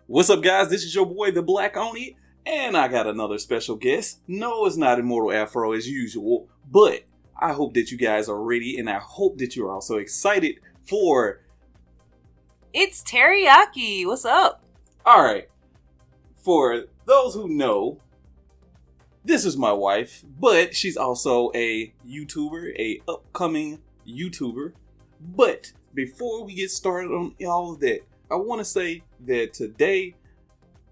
What's up, guys? This is your boy, the Black Oni, and I got another special guest. No, it's not Immortal Afro as usual, but I hope that you guys are ready, and I hope that you're also excited for... Itsteriyaki. What's up? Alright, for those who know, this is my wife, but she's also a YouTuber, a upcoming YouTuber. But before we get started on all of that, I want to say that today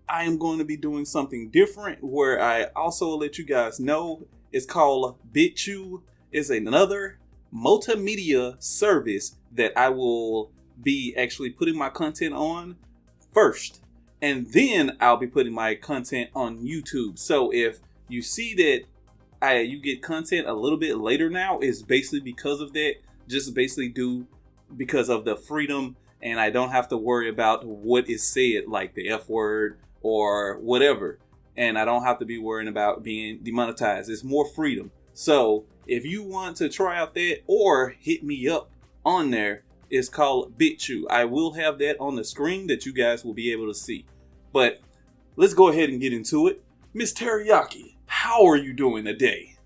I am going to be doing something different where I also let you guys know it's called BitChute. It's another multimedia service that I will be actually putting my content on first. And then I'll be putting my content on YouTube. So if you see that you get content a little bit later now, it's basically because of that. Just basically because of the freedom, and I don't have to worry about what is said, like the F word or whatever. And I don't have to be worrying about being demonetized. It's more freedom. So if you want to try out that or hit me up on there, it's called BitChute. I will have that on the screen that you guys will be able to see. But let's go ahead and get into it. Miss Teriyaki, how are you doing today?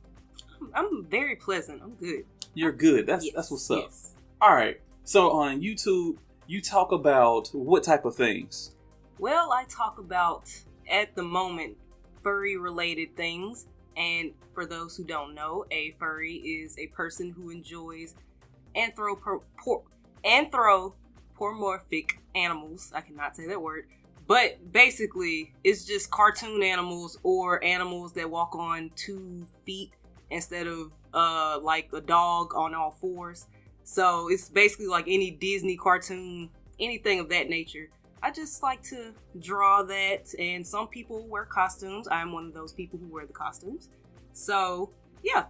I'm very pleasant. I'm good. You're good. That's what's up. Yes. All right. So on YouTube, you talk about what type of things? Well, I talk about, at the moment, furry-related things. And for those who don't know, a furry is a person who enjoys anthropomorphic animals. I cannot say that word. But basically, it's just cartoon animals or animals that walk on 2 feet instead of like a dog on all 4s. So it's basically like any Disney cartoon, anything of that nature. I just like to draw that, and some people wear costumes. I'm one of those people who wear the costumes. So yeah,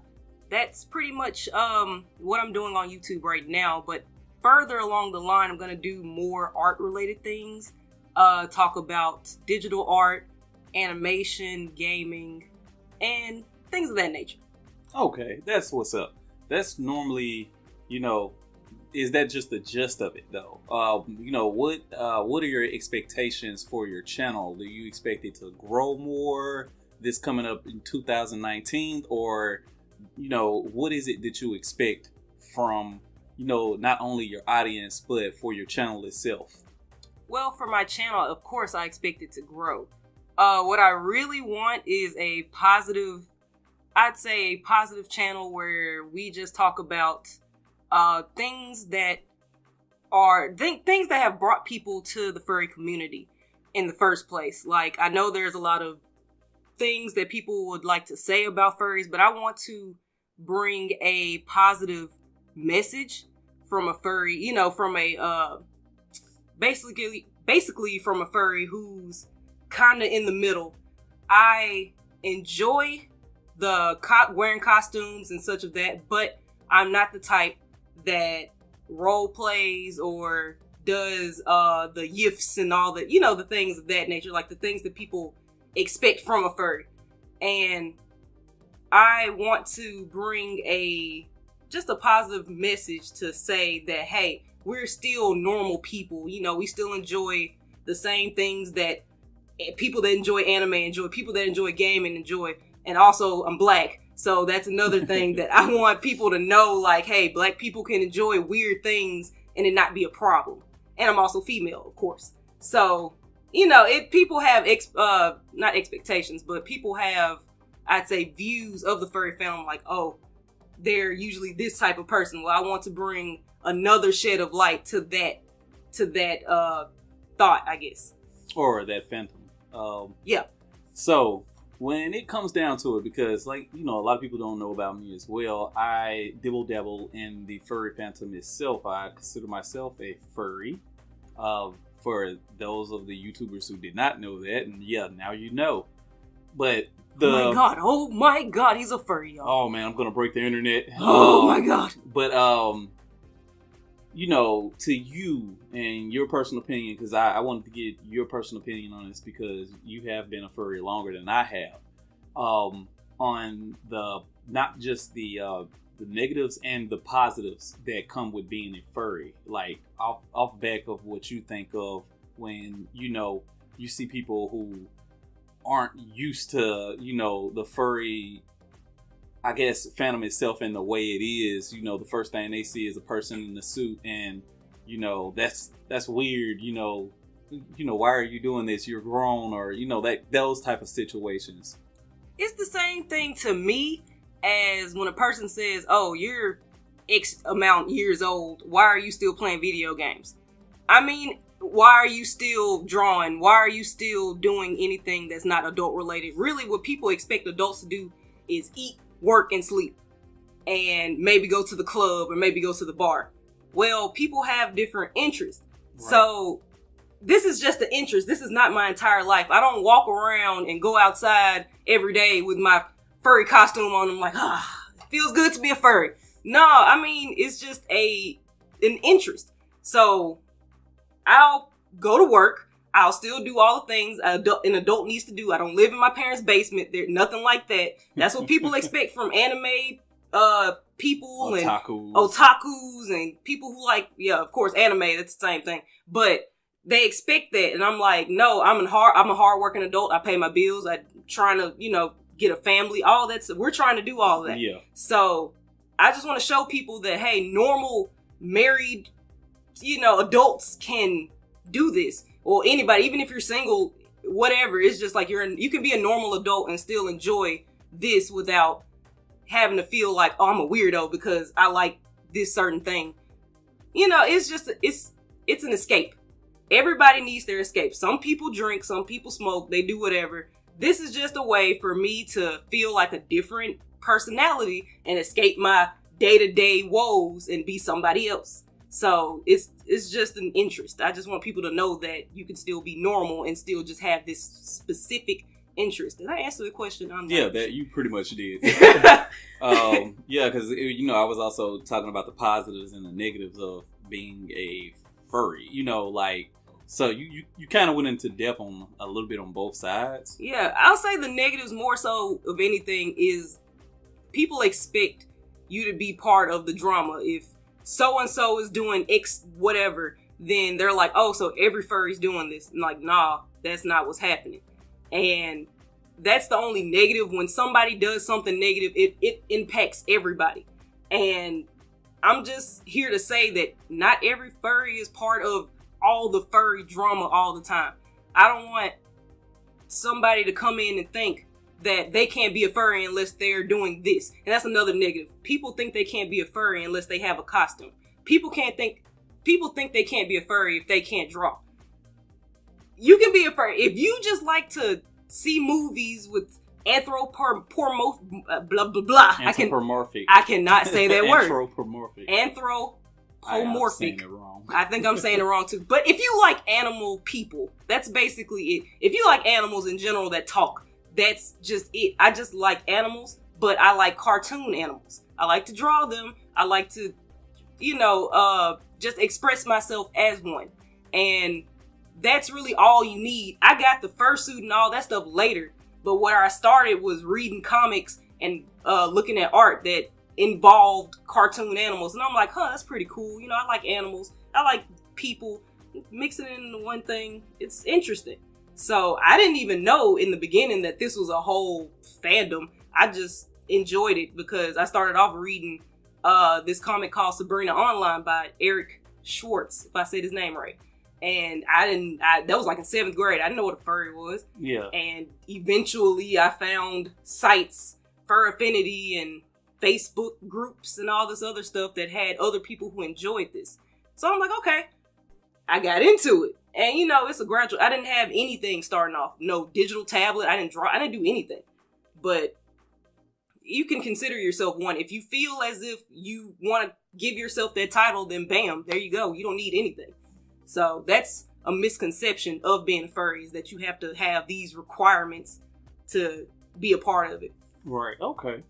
that's pretty much what I'm doing on YouTube right now. But further along the line, I'm going to do more art related things. Talk about digital art, animation, gaming, and things of that nature. Okay, that's what's up. That's normally, is that just the gist of it though? What are your expectations for your channel? Do you expect it to grow more this coming up in 2019? Or, what is it that you expect from, not only your audience, but for your channel itself? Well, for my channel, of course, I expect it to grow. What I really want is a positive channel where we just talk about things that have brought people to the furry community in the first place. Like, I know there's a lot of things that people would like to say about furries, but I want to bring a positive message from a furry, from a basically from a furry who's kind of in the middle. I enjoy the wearing costumes and such of that, but I'm not the type that role plays or does the yiffs and all the the things of that nature, like the things that people expect from a furry. And I want to bring just a positive message to say that, hey, we're still normal people. We still enjoy the same things that people that enjoy anime enjoy, people that enjoy gaming enjoy. And also, I'm black. So that's another thing that I want people to know, like, hey, black people can enjoy weird things and it not be a problem. And I'm also female, of course. So, people have, not expectations, but people have, I'd say, views of the furry film, like, oh, they're usually this type of person. Well, I want to bring another shed of light to that thought, I guess. Or that phantom. Yeah. So when it comes down to it, because a lot of people don't know about me as well, I dibble-dabble in the furry phantom itself. I consider myself a furry. For those of the YouTubers who did not know that, and yeah, now you know. But oh my god, he's a furry, y'all. Oh man, I'm gonna break the internet. Oh my god. But to you and your personal opinion, because I wanted to get your personal opinion on this because you have been a furry longer than I have. On the not just the negatives and the positives that come with being a furry, like off back of what you think of when you see people who aren't used to, the furry, I guess, fandom itself in the way it is. The first thing they see is a person in a suit, and that's weird. Why are you doing this? You're grown, or those type of situations. It's the same thing to me as when a person says, "Oh, you're X amount years old. Why are you still playing video games?" I mean, why are you still drawing? Why are you still doing anything that's not adult related? Really, what people expect adults to do is eat, work, and sleep, and maybe go to the club or maybe go to the bar. Well, people have different interests. Right. So this is just an interest. This is not my entire life. I don't walk around and go outside every day with my furry costume on. I'm like, it feels good to be a furry. No, I mean, it's just an interest. So I'll go to work. I'll still do all the things an adult needs to do. I don't live in my parents' basement. There's nothing like that. That's what people expect from anime people and otakus and people who like, of course, anime. That's the same thing. But they expect that, and I'm like, no, I'm a hardworking adult. I pay my bills. I'm trying to, get a family. All that. We're trying to do all of that. Yeah. So I just want to show people that, hey, normal married, adults can do this, or anybody, even if you're single, whatever. It's just like you can be a normal adult and still enjoy this without having to feel like, oh, I'm a weirdo because I like this certain thing. It's just it's an escape. Everybody needs their escape. Some people drink, some people smoke, they do whatever. This is just a way for me to feel like a different personality and escape my day-to-day woes and be somebody else. So it's just an interest. I just want people to know that you can still be normal and still just have this specific interest. Did I answer the question? That you pretty much did. Because I was also talking about the positives and the negatives of being a furry. So you kind of went into depth on a little bit on both sides. Yeah, I'll say the negatives more so of anything is people expect you to be part of the drama. If so-and-so is doing X whatever, then they're like, oh, so every furry's doing this. I'm like, nah, that's not what's happening. And that's the only negative. When somebody does something negative, it impacts everybody. And I'm just here to say that not every furry is part of all the furry drama all the time. I don't want somebody to come in and think that they can't be a furry unless they're doing this. And that's another negative. People think they can't be a furry unless they have a costume. People think they can't be a furry if they can't draw. You can be a furry if you just like to see movies with anthropomorphic. I cannot say that word. Anthropomorphic. Anthropomorphic. I'm saying it wrong. I think I'm saying it wrong too. But if you like animal people, that's basically it. If you like animals in general that talk, that's just it. I just like animals, but I like cartoon animals. I like to draw them. I like to, just express myself as one. And that's really all you need. I got the fursuit and all that stuff later. But where I started was reading comics and looking at art that involved cartoon animals. And I'm like, that's pretty cool. I like animals. I like people. Mixing it into one thing, it's interesting. So I didn't even know in the beginning that this was a whole fandom. I just enjoyed it because I started off reading this comic called Sabrina Online by Eric Schwartz, if I said his name right. And that was like in 7th grade. I didn't know what a furry was. Yeah. And eventually I found sites, Fur Affinity and Facebook groups and all this other stuff that had other people who enjoyed this. So I'm like, okay, I got into it. And it's a gradual, I didn't have anything starting off. No digital tablet. I didn't draw. I didn't do anything. But you can consider yourself one. If you feel as if you want to give yourself that title, then bam, there you go. You don't need anything. So that's a misconception of being a furry, is that you have to have these requirements to be a part of it. Right. Okay.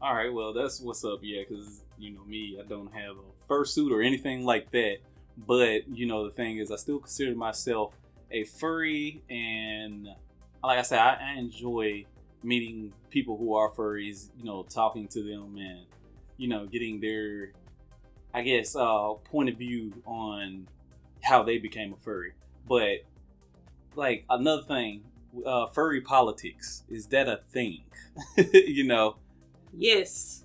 All right. Well, that's what's up. Yeah, because me, I don't have a fursuit or anything like that. But the thing is, I still consider myself a furry, and like I said, I enjoy meeting people who are furries. Talking to them and getting their, I guess, point of view on how they became a furry. But like another thing, furry politics, is that a thing? You know? Yes.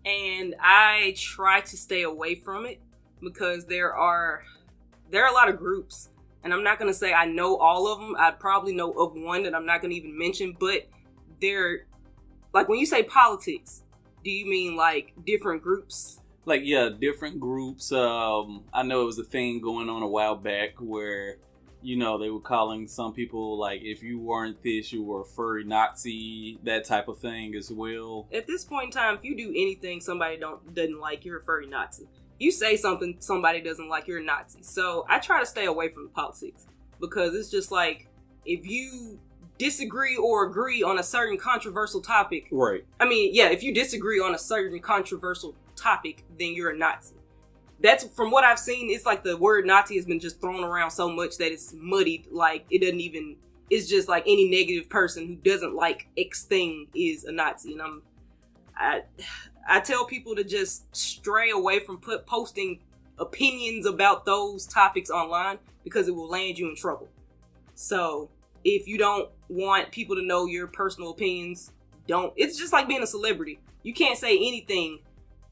And I try to stay away from it because there are a lot of groups, and I'm not going to say I know all of them. I probably know of one that I'm not going to even mention, but they're, like, when you say politics, do you mean like different groups? Like, yeah, different groups. I know it was a thing going on a while back where, you know, they were calling some people, like, if you weren't this, you were a furry Nazi, that type of thing as well. At this point in time, if you do anything somebody doesn't like, you're a furry Nazi. You say something somebody doesn't like, you're a Nazi. So I try to stay away from the politics because it's just like, if you disagree or agree on a certain controversial topic. Right. I mean, yeah, if you disagree on a certain controversial topic, then you're a Nazi. That's, from what I've seen, it's like the word Nazi has been just thrown around so much that it's muddied. Like, it doesn't even, it's just like any negative person who doesn't like X thing is a Nazi. And I tell people to just stray away from posting opinions about those topics online because it will land you in trouble. So if you don't want people to know your personal opinions, don't. It's just like being a celebrity. You can't say anything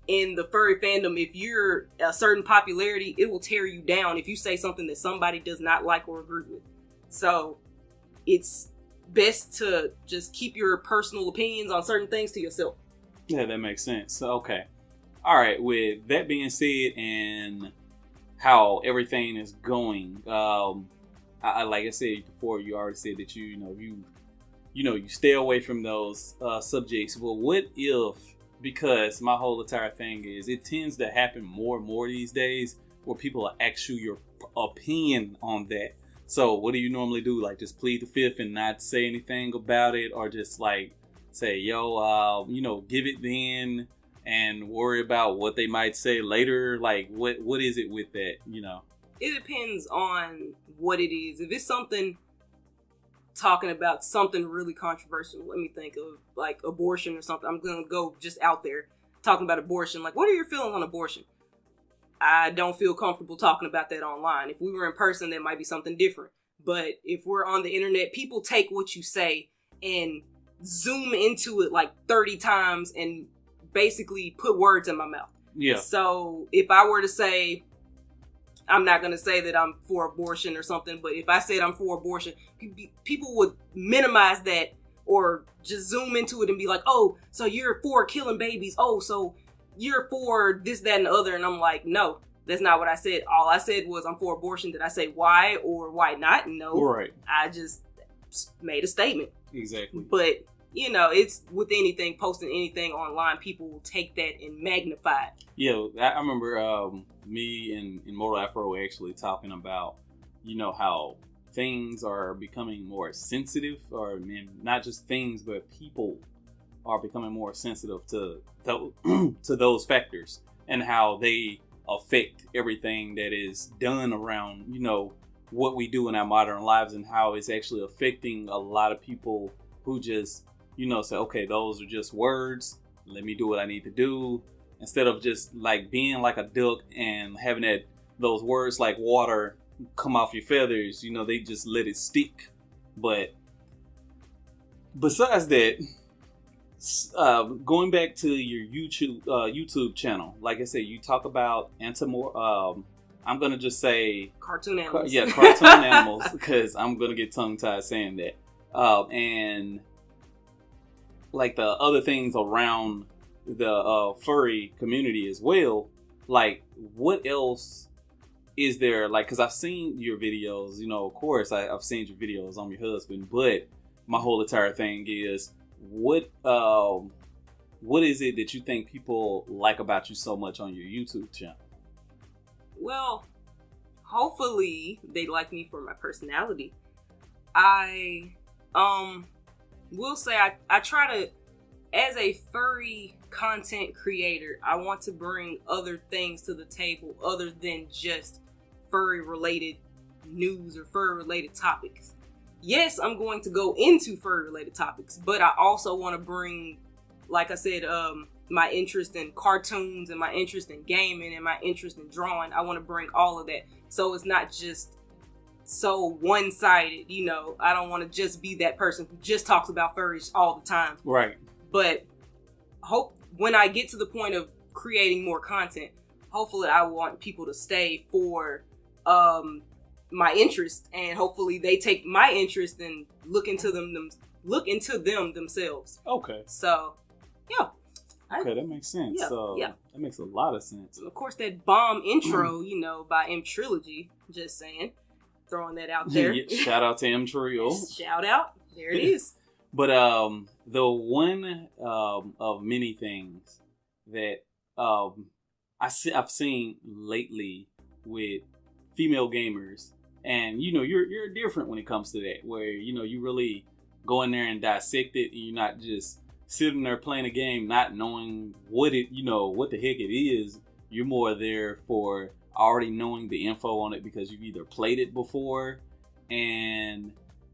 in the furry fandom. If you're a certain popularity, it will tear you down if you say something that somebody does not like or agree with. So it's best to just keep your personal opinions on certain things to yourself. Yeah, that makes sense. Okay. All right. With that being said, and how everything is going, I like I said before, you already said that you stay away from those subjects. Well, what if? Because my whole entire thing is, it tends to happen more and more these days where people will ask you your opinion on that. So what do you normally do? Like, just plead the fifth and not say anything about it, or just like say, yo, give it then and worry about what they might say later? Like, what is it with that, It depends on what it is. If it's something talking about something really controversial, let me think of like abortion or something. I'm gonna go just out there talking about abortion. Like, what are your feelings on abortion? I don't feel comfortable talking about that online. If we were in person, that might be something different. But if we're on the internet, people take what you say and zoom into it like 30 times and basically put words in my mouth. Yeah. So if I were to say, I'm not going to say that I'm for abortion or something, but if I said I'm for abortion, people would minimize that or just zoom into it and be like, oh, so you're for killing babies. Oh, so you're for this, that, and the other. And I'm like, no, that's not what I said. All I said was I'm for abortion. Did I say why or why not? No. Right. I just made a statement. Exactly. But, it's with anything, posting anything online, people will take that and magnify it. Yeah, I remember me and Mortal Afro actually talking about, how things are becoming more sensitive, or not just things, but people are becoming more sensitive to those factors and how they affect everything that is done around, what we do in our modern lives, and how it's actually affecting a lot of people who just, say, okay, those are just words. Let me do what I need to do. Instead of just like being like a duck and having those words like water come off your feathers, they just let it stick. But besides that, going back to your YouTube channel, like I said, you talk about I'm gonna just say cartoon animals. Cartoon animals, because I'm gonna get tongue tied saying that. And like the other things around the furry community as well. Like, what else is there? Like, because I've seen your videos, of course I've seen your videos on your husband, but my whole entire thing is, what is it that you think people like about you so much on your YouTube channel? Well, hopefully they like me for my personality. I will say I try to, as a furry content creator, I want to bring other things to the table other than just furry related news or furry related topics. Yes, I'm going to go into furry related topics, but I also want to bring, like I said, my interest in cartoons and my interest in gaming and my interest in drawing. I want to bring all of that. So it's not just so one-sided, you know. I don't want to just be that person who just talks about furries all the time. Right. But when I get to the point of creating more content, hopefully I want people to stay for my interest, and hopefully they take my interest and look into them themselves. Okay. So, yeah. Okay, that makes sense. Yeah. That makes a lot of sense. Of course, that bomb intro, you know, by M Trilogy. Just saying. Throwing that out there. Shout out to M Trio. Shout out. There it is. But the one of many things that I've seen lately with female gamers, and you know, you're different when it comes to that, where you know you really go in there and dissect it, and you're not just sitting there playing a game not knowing what the heck it is. You're more there for already knowing the info on it because you've either played it before, and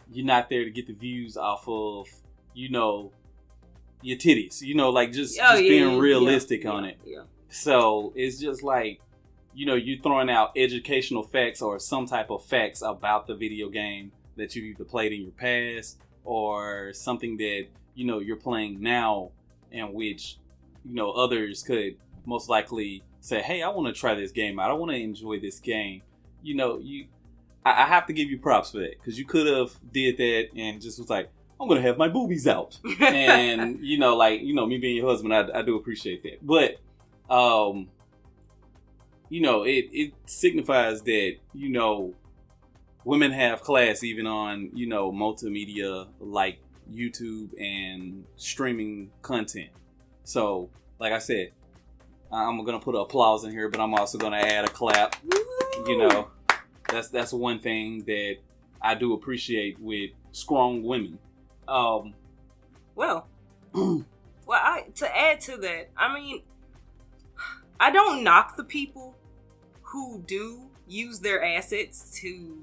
you're not there to get the views off of, you know, your titties, you know, like just being realistic on it. Yeah. So it's just like, you know, you're throwing out educational facts or some type of facts about the video game that you've either played in your past or something that, you know, you're playing now, in which, you know, others could most likely say, hey, I want to try this game out. I want to enjoy this game. You know, I have to give you props for that, because you could have did that and just was like, I'm going to have my boobies out. And, you know, like, you know, me being your husband, I do appreciate that. But, you know, it signifies that, you know, women have class even on, you know, multimedia like YouTube and streaming content. So, like I said, I'm going to put an applause in here, but I'm also going to add a clap. Woo! You know, that's one thing that I do appreciate with strong women. To add to that, I mean, I don't knock the people who do use their assets to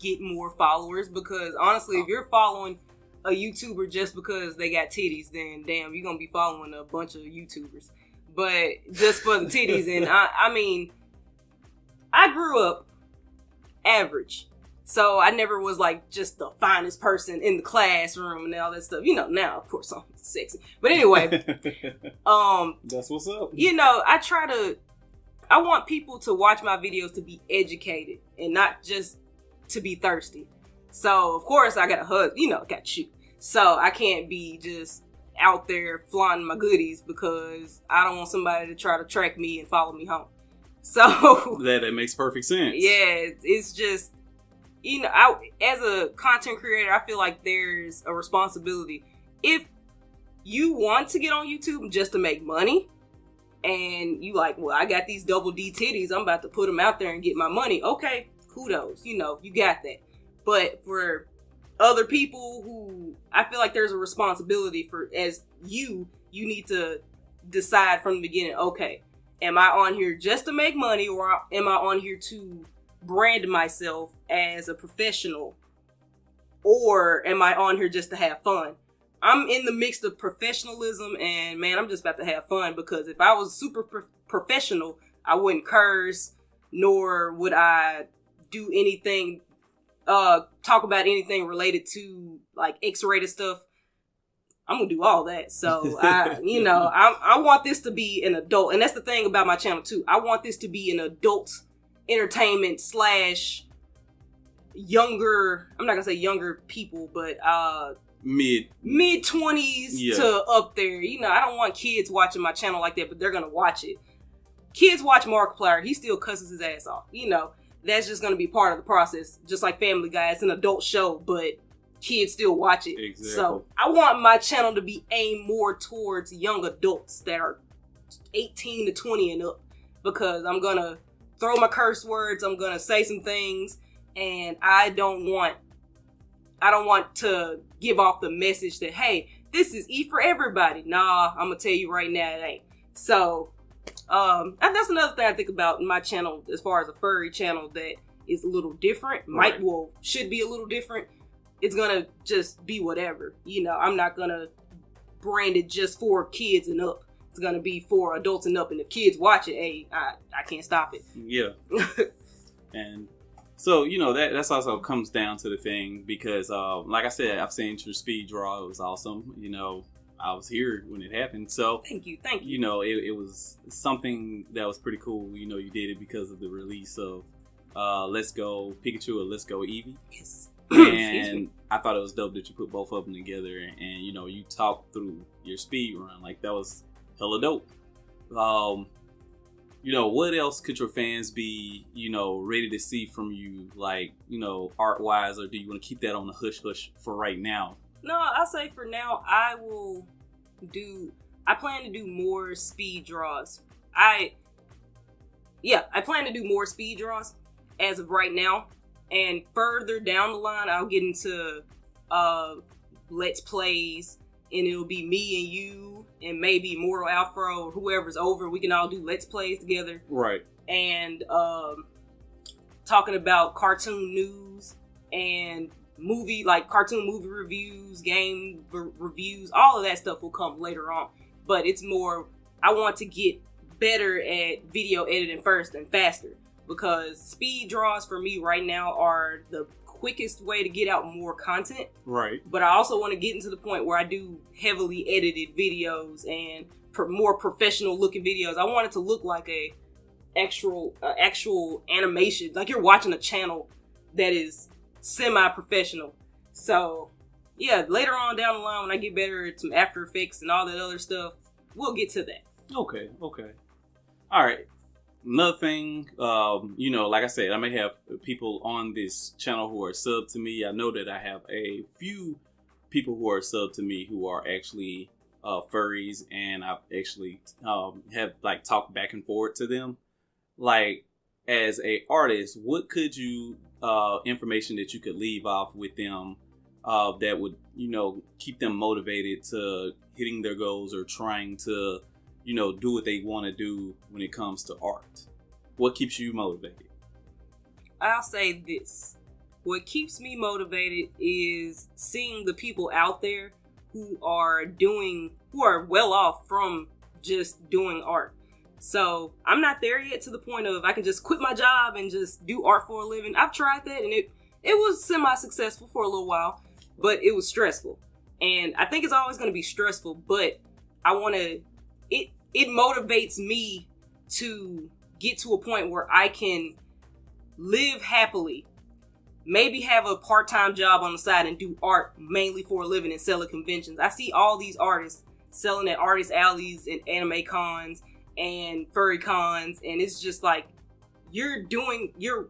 get more followers, because honestly, if you're following a YouTuber just because they got titties, then damn, you're gonna be following a bunch of YouTubers. But just for the titties, and I mean, I grew up average, so I never was like just the finest person in the classroom and all that stuff. You know, now of course I'm sexy, but anyway, that's what's up. You know, I want people to watch my videos to be educated and not just to be thirsty. So of course I got a husband, you know, got you. So I can't be just out there flaunting my goodies because I don't want somebody to try to track me and follow me home. So that makes perfect sense. Yeah, it's just, you know, as a content creator, I feel like there's a responsibility. If you want to get on YouTube just to make money, and you like, well, I got these double D titties, I'm about to put them out there and get my money. Okay, kudos, you know, you got that. But for other people who, I feel like there's a responsibility for, as you need to decide from the beginning, okay, am I on here just to make money, or am I on here to brand myself as a professional, or am I on here just to have fun? I'm in the mix of professionalism, and man, I'm just about to have fun, because if I was super professional, I wouldn't curse, nor would I do anything, talk about anything related to like X-rated stuff. I'm gonna do all that. So I want this to be an adult, and that's the thing about my channel too. I want this to be an adult entertainment / younger. I'm not gonna say younger people, but mid 20s to up there. You know, I don't want kids watching my channel like that, but they're gonna watch it. Kids watch Markiplier. He still cusses his ass off. You know, that's just gonna be part of the process. Just like Family Guy, it's an adult show, but kids still watch it. Exactly. So I want my channel to be aimed more towards young adults that are 18 to 20 and up, because I'm gonna throw my curse words. I'm gonna say some things, and I don't want to give off the message that, hey, this is E for everybody. Nah, I'm gonna tell you right now, it ain't. So, and that's another thing I think about in my channel, as far as a furry channel that is a little different. Right. Should be a little different. It's gonna just be whatever. You know, I'm not gonna brand it just for kids and up. It's gonna be for adults and up. And if kids watch it, hey, I can't stop it. Yeah. And So, that's also comes down to the thing because, like I said, I've seen your speed draw. It was awesome. I was here when it happened. So, Thank you. It was something that was pretty cool. You did it because of the release of Let's Go Pikachu or Let's Go Eevee. Yes. And I thought it was dope that you put both of them together and, you talked through your speed run. Like, that was hella dope. What else could your fans be, ready to see from you, like, art-wise, or do you want to keep that on the hush-hush for right now? No, I'll say for now, I plan to do more speed draws. I plan to do more speed draws as of right now. And further down the line, I'll get into Let's Plays, and it'll be me and you, and maybe Mortal Afro, or whoever's over. We can all do Let's Plays together. Right. And talking about cartoon news and cartoon movie reviews, game reviews, all of that stuff will come later on. But it's more, I want to get better at video editing first and faster. Because speed draws for me right now are the quickest way to get out more content. Right. But I also want to get into the point where I do heavily edited videos and more professional looking videos. I want it to look like a actual animation, like you're watching a channel that is semi-professional. So yeah, later on down the line when I get better at some After Effects and all that other stuff, we'll get to that. Okay. All right. Another thing, like I said, I may have people on this channel who are sub to me. I know that I have a few people who are sub to me who are actually furries, and I've actually have like talked back and forth to them. Like, as a artist, what could you information that you could leave off with them that would keep them motivated to hitting their goals or trying to do what they want to do when it comes to art? What keeps you motivated? I'll say this. What keeps me motivated is seeing the people out there who are well off from just doing art. So I'm not there yet to the point of I can just quit my job and just do art for a living. I've tried that and it was semi-successful for a little while, but it was stressful. And I think it's always going to be stressful, but it motivates me to get to a point where I can live happily, maybe have a part-time job on the side and do art mainly for a living and sell at conventions. I see all these artists selling at artist alleys and anime cons and furry cons, and it's just like, you're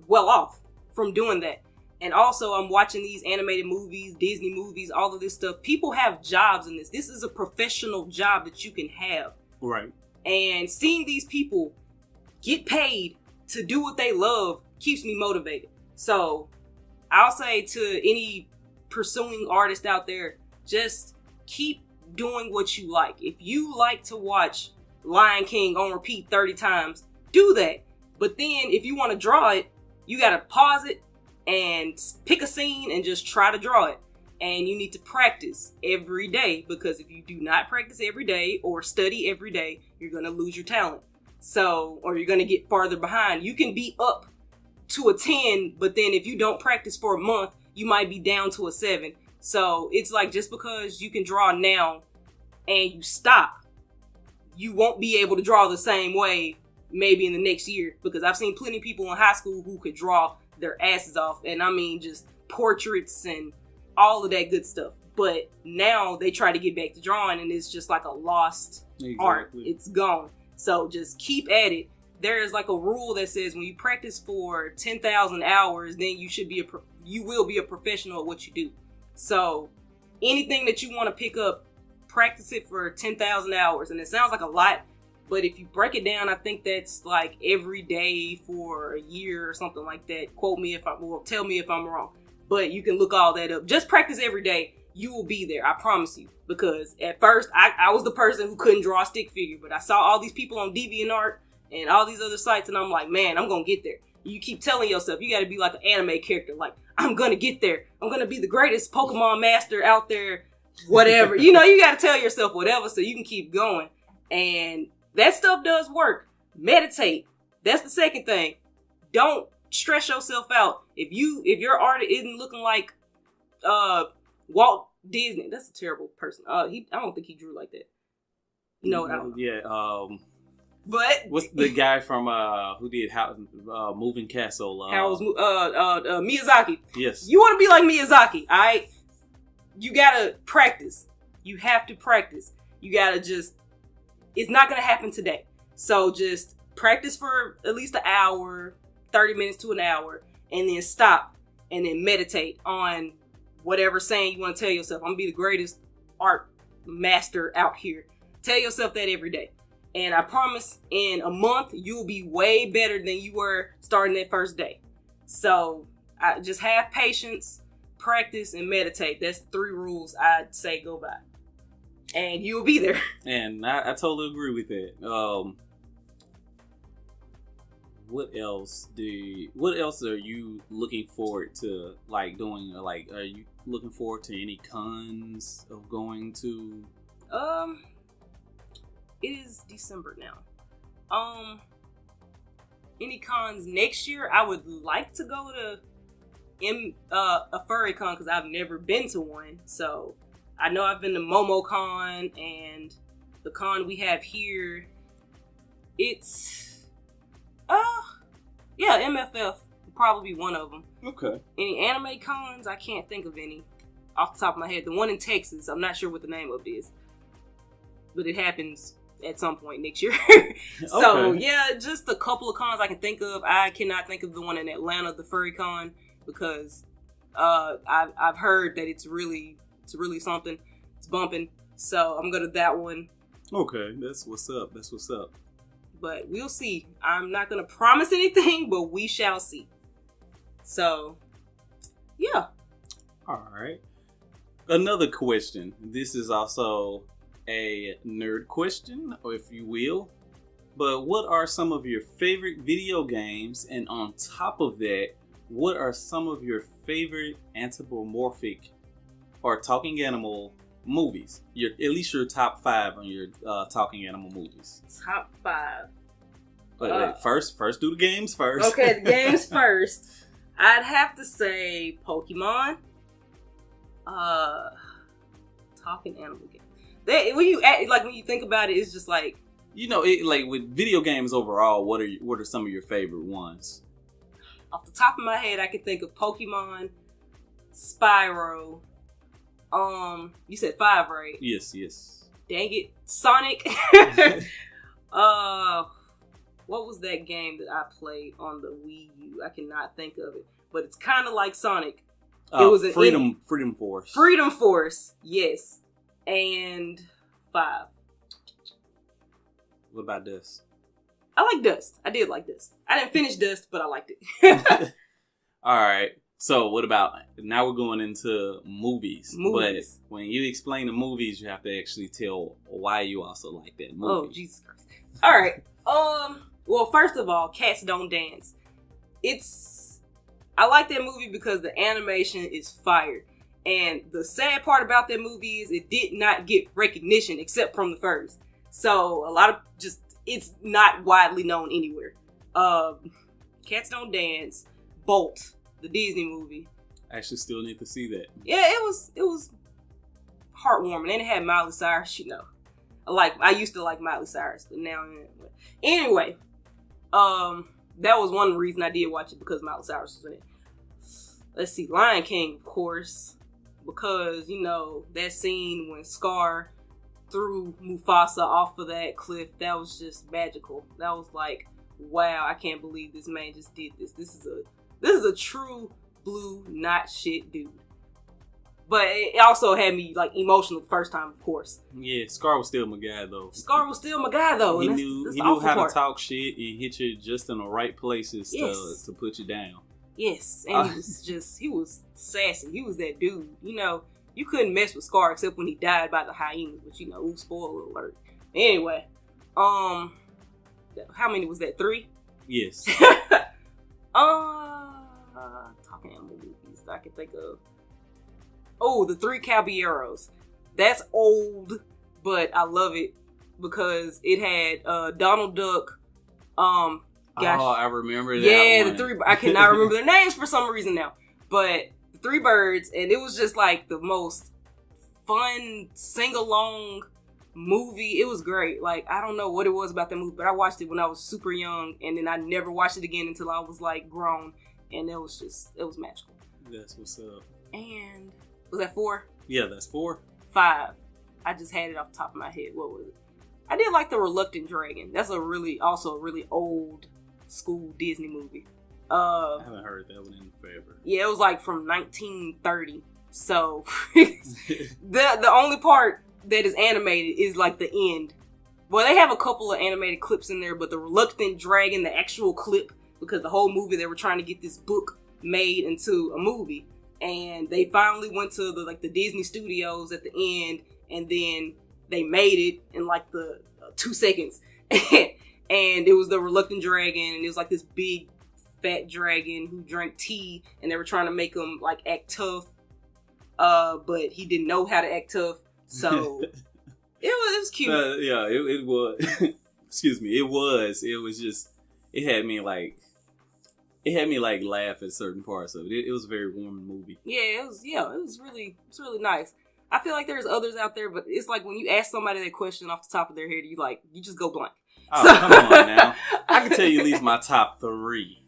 well off from doing that. And also I'm watching these animated movies, Disney movies, all of this stuff. People have jobs in this. This is a professional job that you can have. Right. And seeing these people get paid to do what they love keeps me motivated. So I'll say to any pursuing artist out there, just keep doing what you like. If you like to watch Lion King on repeat 30 times, do that. But then if you want to draw it, you got to pause it and pick a scene and just try to draw it. And you need to practice every day, because if you do not practice every day or study every day, you're going to lose your talent. So, or you're going to get farther behind. You can be up to a 10, but then if you don't practice for a month, you might be down to a 7. So it's like, just because you can draw now and you stop, you won't be able to draw the same way maybe in the next year. Because I've seen plenty of people in high school who could draw their asses off. And I mean, just portraits and all of that good stuff. But now they try to get back to drawing and it's just like a lost art. It's gone. So just keep at it. There is like a rule that says when you practice for 10,000 hours, then you will be a professional at what you do. So anything that you want to pick up, practice it for 10,000 hours. And it sounds like a lot, but if you break it down, I think that's like every day for a year or something like that. Tell me if I'm wrong. But you can look all that up. Just practice every day. You will be there. I promise you. Because at first, I was the person who couldn't draw a stick figure. But I saw all these people on DeviantArt and all these other sites. And I'm like, man, I'm going to get there. You keep telling yourself, you got to be like an anime character. Like, I'm going to get there. I'm going to be the greatest Pokemon master out there. Whatever. You got to tell yourself whatever so you can keep going. And that stuff does work. Meditate. That's the second thing. Don't stress yourself out. If your art isn't looking like Walt Disney, that's a terrible person. I don't think he drew like that. You know what I don't know. Yeah. But what's the guy from who did Moving Castle? Miyazaki. Yes. You want to be like Miyazaki, all right? You gotta practice. You have to practice. You gotta it's not gonna happen today. So just practice for at least an hour, 30 minutes to an hour, and then stop and then meditate on whatever saying you want to tell yourself. I'm gonna be the greatest art master out here. Tell yourself that every day. And I promise in a month, you'll be way better than you were starting that first day. So I just have patience, practice, and meditate. That's 3 rules I'd say go by. And you'll be there. And I totally agree with that. What else are you looking forward to doing? Are you looking forward to any cons of going to? It is December now. Any cons next year? I would like to go to a furry con because I've never been to one. So I know I've been to MomoCon and the con we have here. It's MFF would probably be one of them. Okay. Any anime cons? I can't think of any off the top of my head. The one in Texas, I'm not sure what the name of it is, but it happens at some point next year. So okay. Yeah, just a couple of cons I can think of. I cannot think of the one in Atlanta, the Furry Con, because I've heard that it's really something. It's bumping. So I'm going to that one. Okay, that's what's up. But we'll see. I'm not going to promise anything, but we shall see. So, yeah. All right. Another question. This is also a nerd question, or if you will. But what are some of your favorite video games? And on top of that, what are some of your favorite anthropomorphic or talking animal movies? At least your top 5 on your talking animal movies. Top 5. Wait, first do the games first. Okay, the games first. I'd have to say Pokemon. Talking animal game. When you think about it, it's just like, with video games overall, what are some of your favorite ones? Off the top of my head, I can think of Pokemon, Spyro. You said 5, right? Yes. Dang it, Sonic. What was that game that I played on the Wii U? I cannot think of it, but it's kind of like Sonic. It was Freedom Force. Freedom Force, yes. And 5. What about Dust? I like Dust. I did like Dust. I didn't finish Dust, but I liked it. All right. So what about, now we're going into movies. But when you explain the movies, you have to actually tell why you also like that movie. Oh, Jesus Christ. All right. Well, first of all, Cats Don't Dance. I like that movie because the animation is fire. And the sad part about that movie is it did not get recognition except from the furries. So it's not widely known anywhere. Cats Don't Dance, Bolt, the Disney movie. I actually still need to see that. Yeah, it was heartwarming, and it had Miley Cyrus. I used to like Miley Cyrus, but now anyway, that was one reason I did watch it, because Miley Cyrus was in it. Let's see, Lion King, of course, because that scene when Scar threw Mufasa off of that cliff, that was just magical. That was like, wow, I can't believe this man just did this. This is a true blue, not shit dude. But it also had me emotional the first time, of course. Yeah, Scar was still my guy though. He knew how to talk shit and hit you just in the right places to put you down. Yes, and he was sassy. He was that dude. You couldn't mess with Scar except when he died by the hyenas, but spoiler alert. Anyway, how many was that? 3? Yes. Talking animal movies I can think of. Oh, the 3 Caballeros. That's old, but I love it because it had Donald Duck, Gosh. Oh, I remember that. Yeah, one. the three. I cannot remember their names for some reason now. But the three birds, and it was just like the most fun sing along movie. It was great. Like, I don't know what it was about that movie, but I watched it when I was super young, and then I never watched it again until I was like grown, and it was magical. That's what's up. And was that 4? Yeah, that's 4. 5. I just had it off the top of my head. What was it? I did like The Reluctant Dragon. That's also a really old school Disney movie. I haven't heard that one in forever. Yeah, it was like from 1930. So the only part that is animated is like the end. Well, they have a couple of animated clips in there, but The Reluctant Dragon, the actual clip, because the whole movie they were trying to get this book made into a movie, and they finally went to the Disney Studios at the end, and then they made it in like the 2 seconds. And it was The Reluctant Dragon, and it was like this big fat dragon who drank tea, and they were trying to make him like act tough, but he didn't know how to act tough, so it was cute. Yeah, it was. Excuse me, it was just, it had me like laugh at certain parts of it. It was a very warm movie. Yeah, it was really nice. I feel like there's others out there, but it's like when you ask somebody that question off the top of their head, you just go blank. Oh, so, come on now. I can tell you at least my top 3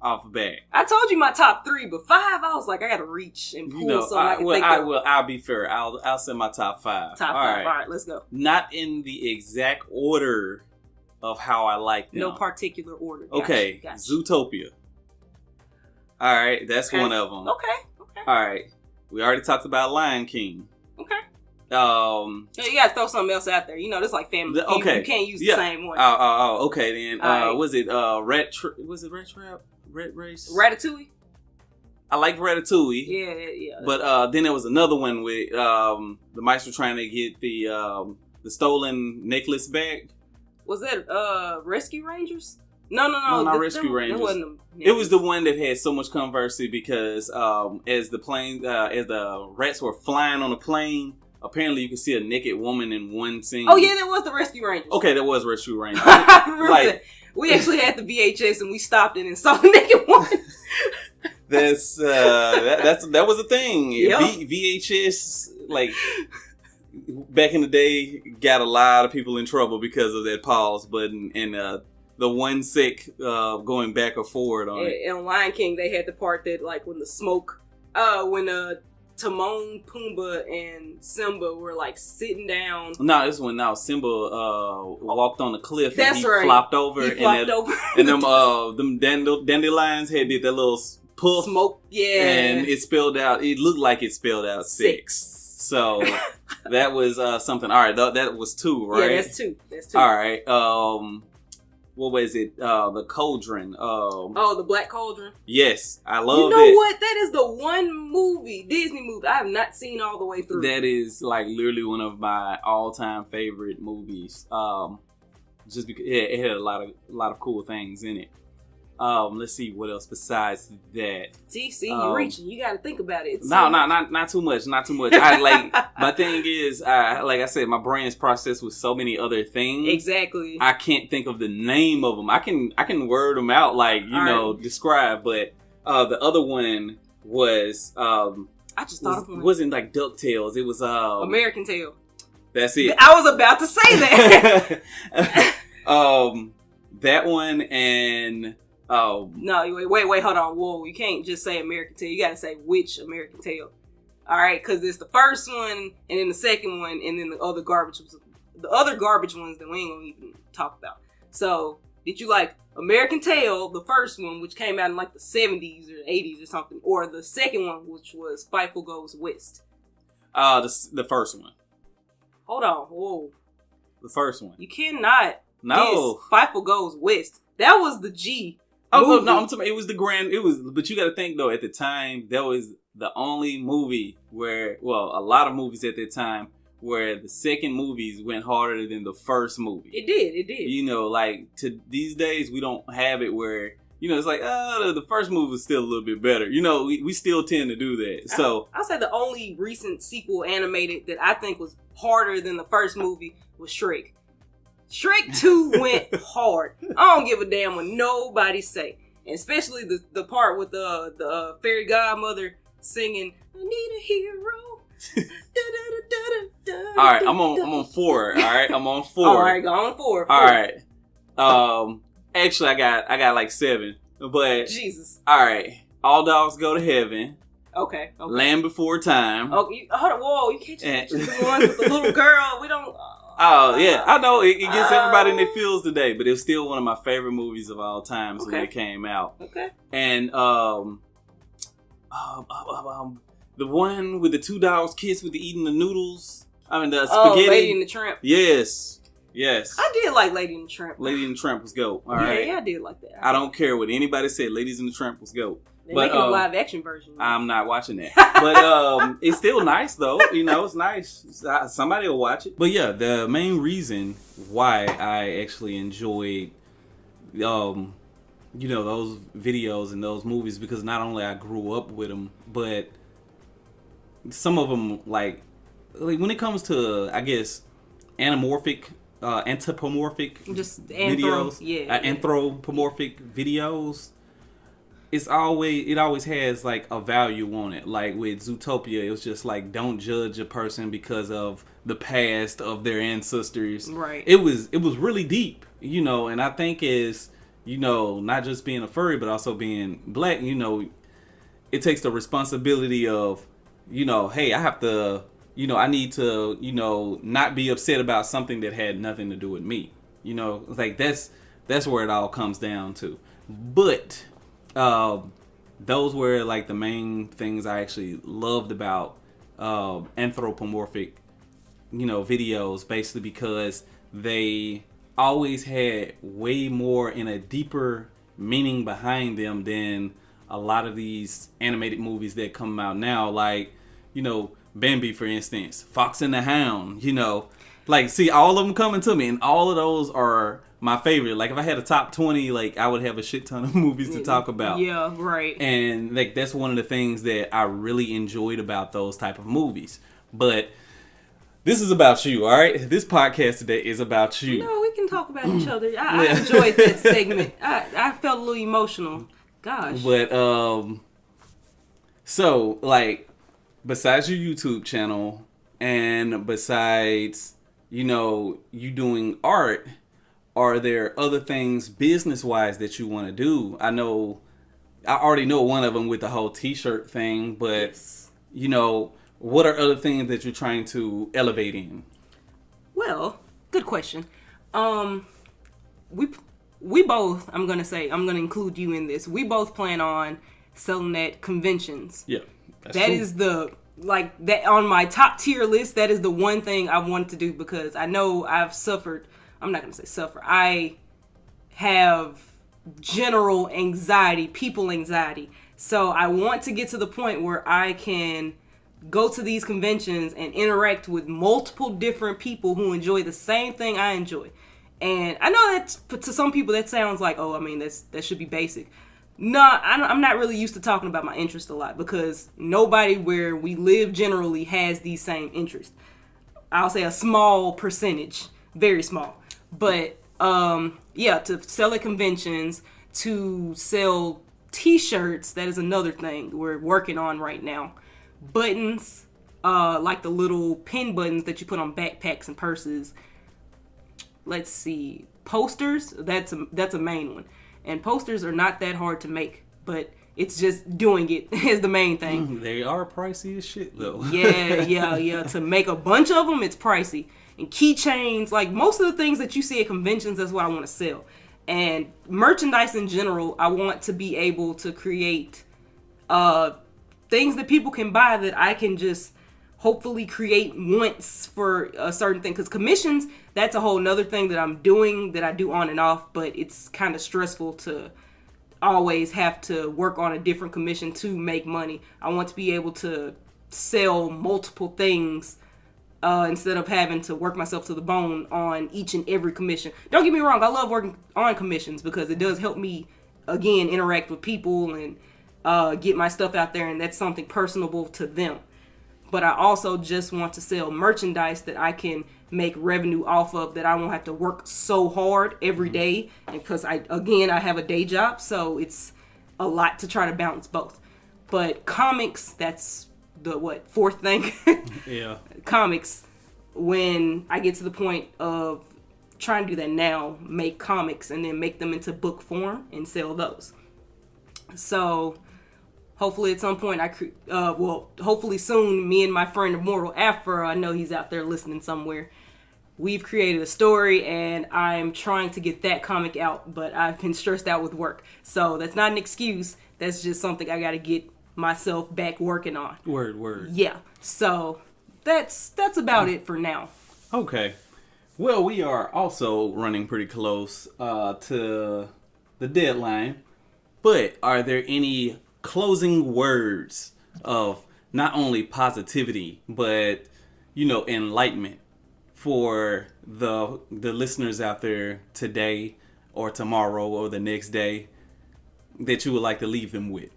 off the bat. I told you my top 3, but 5, I was like, I gotta reach and pull I'll be fair. I'll say my top 5. Top 5. All right, let's go. Not in the exact order of how I like them. No particular order. Gotcha. Zootopia. All right, that's one of them. Okay. All right, we already talked about Lion King. Okay. You gotta throw something else out there. This like family. Okay. You can't use the same one. Okay then. Right. Was it Rat Trap? Rat Race? Ratatouille? I like Ratatouille. Yeah. But then there was another one with the mice were trying to get the stolen necklace back. Was that Rescue Rangers? No, not Rescue Rangers. That wasn't them. It was the one that had so much controversy because as the rats were flying on the plane, apparently you could see a naked woman in one scene. Oh yeah, that was the Rescue Rangers. Okay, that was Rescue Rangers. I remember that. We actually had the VHS and we stopped it and saw the naked woman. That was a thing. Yep. VHS, like back in the day, got a lot of people in trouble because of that pause button and the 1 sec going back or forward on it. In Lion King, they had the part that like when the smoke, when Timon, Pumbaa, and Simba were like sitting down. No, this one now Simba walked on the cliff and he flopped over. And them dandelions had did that little puff. Smoke, yeah. And it spilled out. It looked like it spilled out 6. So that was something. All right, that was 2, right? Yeah, that's 2. All right. What was it? The Cauldron. The Black Cauldron. Yes, I love it. You know what? That is the one Disney movie I have not seen all the way through. That is like literally one of my all-time favorite movies. Just because it had a lot of cool things in it. Let's see what else besides that. See, you're reaching. You got to think about it. Not too much. Not too much. I like my thing is, like I said, my brain's processed with so many other things. Exactly. I can't think of the name of them. I can word them out, like describe. But the other one was I just thought of one. Wasn't like DuckTales. It was American Tail. That's it. I was about to say that. That one and. No, wait, hold on. Whoa, you can't just say American Tail. You gotta say which American Tail. Alright, because it's the first one, and then the second one, and then the other garbage ones that we ain't gonna even talk about. So, did you like American Tail, the first one, which came out in like the 70s or 80s or something, or the second one, which was Fightful Goes West? The first one. Hold on, whoa. The first one. You cannot diss Fightful Goes West. That was the G. Oh no, I'm talking. It was the grand. It was, but you got to think though. At the time, that was the only movie where, well, a lot of movies at that time where the second movies went harder than the first movie. It did. Like to these days, we don't have it where it's like, the first movie was still a little bit better. We still tend to do that. So I'll say the only recent sequel animated that I think was harder than the first movie was Shrek. Shrek 2 went hard. I don't give a damn what nobody say. And especially the part with the fairy godmother singing, I need a hero. Alright, I'm on 4. Alright, I'm on 4. Alright, go on 4. Alright. Actually, I got like 7. But Jesus. Alright. All Dogs Go to Heaven. Okay. Land Before Time. Oh, whoa, you can't just the one with the little girl. We don't. Oh, yeah. I know it gets everybody in their feels today, but it was still one of my favorite movies of all time when it came out. Okay. And the one with the 2 dogs kiss with the eating the noodles. I mean, the spaghetti. Oh, Lady and the Tramp. Yes. I did like Lady and the Tramp. Lady and the Tramp was GOAT. All right. Yeah, I did like that. I don't care what anybody said. Ladies and the Tramp was GOAT. They're making a live action version. I'm not watching that. But it's still nice, though. You know, it's nice. Somebody will watch it. But yeah, the main reason why I actually enjoyed, those videos and those movies, because not only I grew up with them, but some of them, like when it comes to, I guess, anthropomorphic videos, anthropomorphic videos. It always has like a value on it. Like with Zootopia, it was just like, don't judge a person because of the past of their ancestors. Right. It was really deep, and I think is, not just being a furry, but also being black, it takes the responsibility of, hey, I have to, I need to, not be upset about something that had nothing to do with me. Like that's where it all comes down to. But those were like the main things I actually loved about anthropomorphic, videos, basically because they always had way more and a deeper meaning behind them than a lot of these animated movies that come out now. Like, Bambi, for instance, Fox and the Hound, like, see, all of them coming to me, and all of those are my favorite. Like, if I had a top 20, like, I would have a shit ton of movies to talk about. Yeah, right. And like, that's one of the things that I really enjoyed about those type of movies. But this is about you, all right? This podcast today is about you. No, we can talk about each other. I enjoyed that segment. I felt a little emotional. Gosh. But so like, besides your YouTube channel and besides, you doing art, are there other things business-wise that you want to do? I already know one of them with the whole t-shirt thing, but, yes. What are other things that you're trying to elevate in? Well, good question. We both, I'm going to include you in this. We both plan on selling at conventions. Yeah. That is that on my top tier list. That is the one thing I want to do, because I know I've suffered. I'm not going to say suffer. I have general anxiety, people anxiety. So I want to get to the point where I can go to these conventions and interact with multiple different people who enjoy the same thing I enjoy. And I know that to some people that sounds like, that should be basic. No, I'm not really used to talking about my interest a lot, because nobody where we live generally has these same interests. I'll say a small percentage, very small. But to sell at conventions, to sell t-shirts, that is another thing we're working on right now. Buttons, like the little pin buttons that you put on backpacks and purses. Let's see, posters, that's a main one. And posters are not that hard to make, but it's just doing it is the main thing. They are pricey as shit, though. Yeah. To make a bunch of them, it's pricey. And keychains, like most of the things that you see at conventions, that's what I want to sell. And merchandise in general, I want to be able to create things that people can buy that I can just hopefully create once for a certain thing. Because commissions, that's a whole nother thing that I'm doing, that I do on and off, but it's kind of stressful to always have to work on a different commission to make money. I want to be able to sell multiple things instead of having to work myself to the bone on each and every commission. Don't get me wrong, I love working on commissions because it does help me, again, interact with people and get my stuff out there, and that's something personable to them. but I also just want to sell merchandise that I can make revenue off of, that I won't have to work so hard every day. And because I have a day job, so it's a lot to try to balance both. But comics, that's the fourth thing? Yeah. Comics, when I get to the point of trying to do that now, make comics and then make them into book form and sell those. So hopefully at some point hopefully soon, me and my friend Immortal Afro, I know he's out there listening somewhere, we've created a story and I'm trying to get that comic out, but I've been stressed out with work. So that's not an excuse. That's just something I got to get myself back working on. Word. Yeah. So that's about it for now. Okay. Well, we are also running pretty close to the deadline. But are there any closing words of not only positivity, but, enlightenment for the listeners out there today or tomorrow or the next day that you would like to leave them with?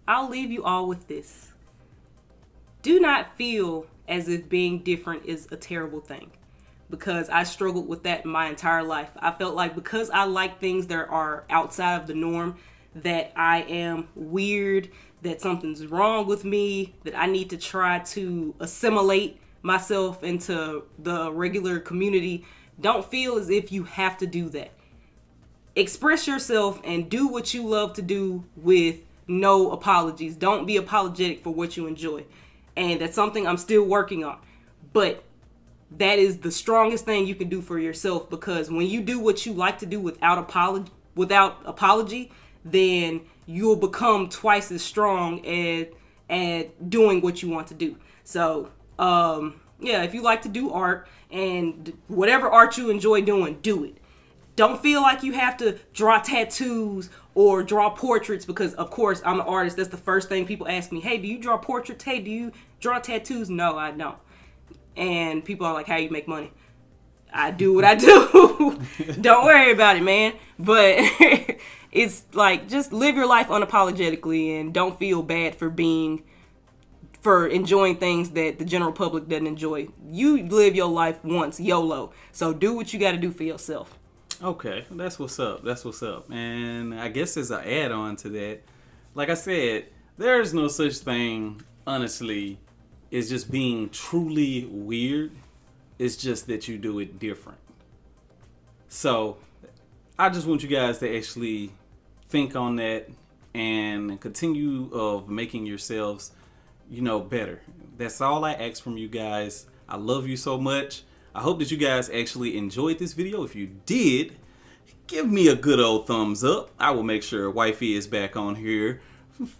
I'll leave you all with this. Do not feel as if being different is a terrible thing, because I struggled with that my entire life. I felt like because I like things that are outside of the norm, that I am weird, that something's wrong with me, that I need to try to assimilate myself into the regular community. Don't feel as if you have to do that. Express yourself and do what you love to do with no apologies. Don't be apologetic for what you enjoy. And that's something I'm still working on. But that is the strongest thing you can do for yourself, because when you do what you like to do without apology, then you'll become twice as strong at doing what you want to do. So, if you like to do art, and whatever art you enjoy doing, do it. Don't feel like you have to draw tattoos or draw portraits, because, of course, I'm an artist. That's the first thing people ask me. Hey, do you draw portraits? Hey, do you draw tattoos? No, I don't. And people are like, how you make money? I do what I do. Don't worry about it, man. But it's like, just live your life unapologetically and don't feel bad for enjoying things that the general public doesn't enjoy. You live your life once, YOLO. So do what you got to do for yourself. Okay, that's what's up. And I guess as an add-on to that, like I said, there's no such thing, honestly, as just being truly weird. It's just that you do it different. So I just want you guys to actually think on that and continue of making yourselves, better. That's all I ask from you guys. I love you so much. I hope that you guys actually enjoyed this video. If you did, give me a good old thumbs up. I will make sure Wifey is back on here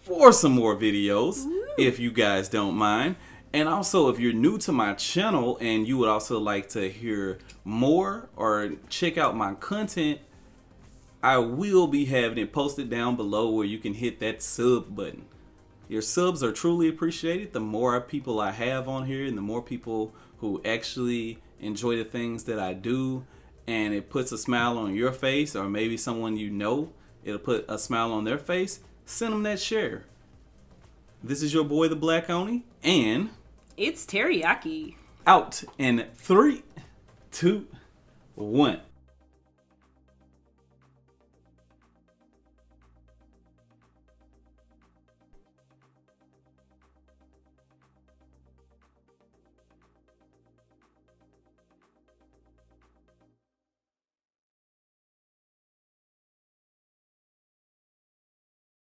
for some more videos, if you guys don't mind. And also, if you're new to my channel and you would also like to hear more or check out my content, I will be having it posted down below where you can hit that sub button. Your subs are truly appreciated. The more people I have on here and the more people who actually enjoy the things that I do, and it puts a smile on your face, or maybe someone it'll put a smile on their face, send them that share. This is your boy, the Black Oni, and Itsteriyaki. Out in 3, 2, 1.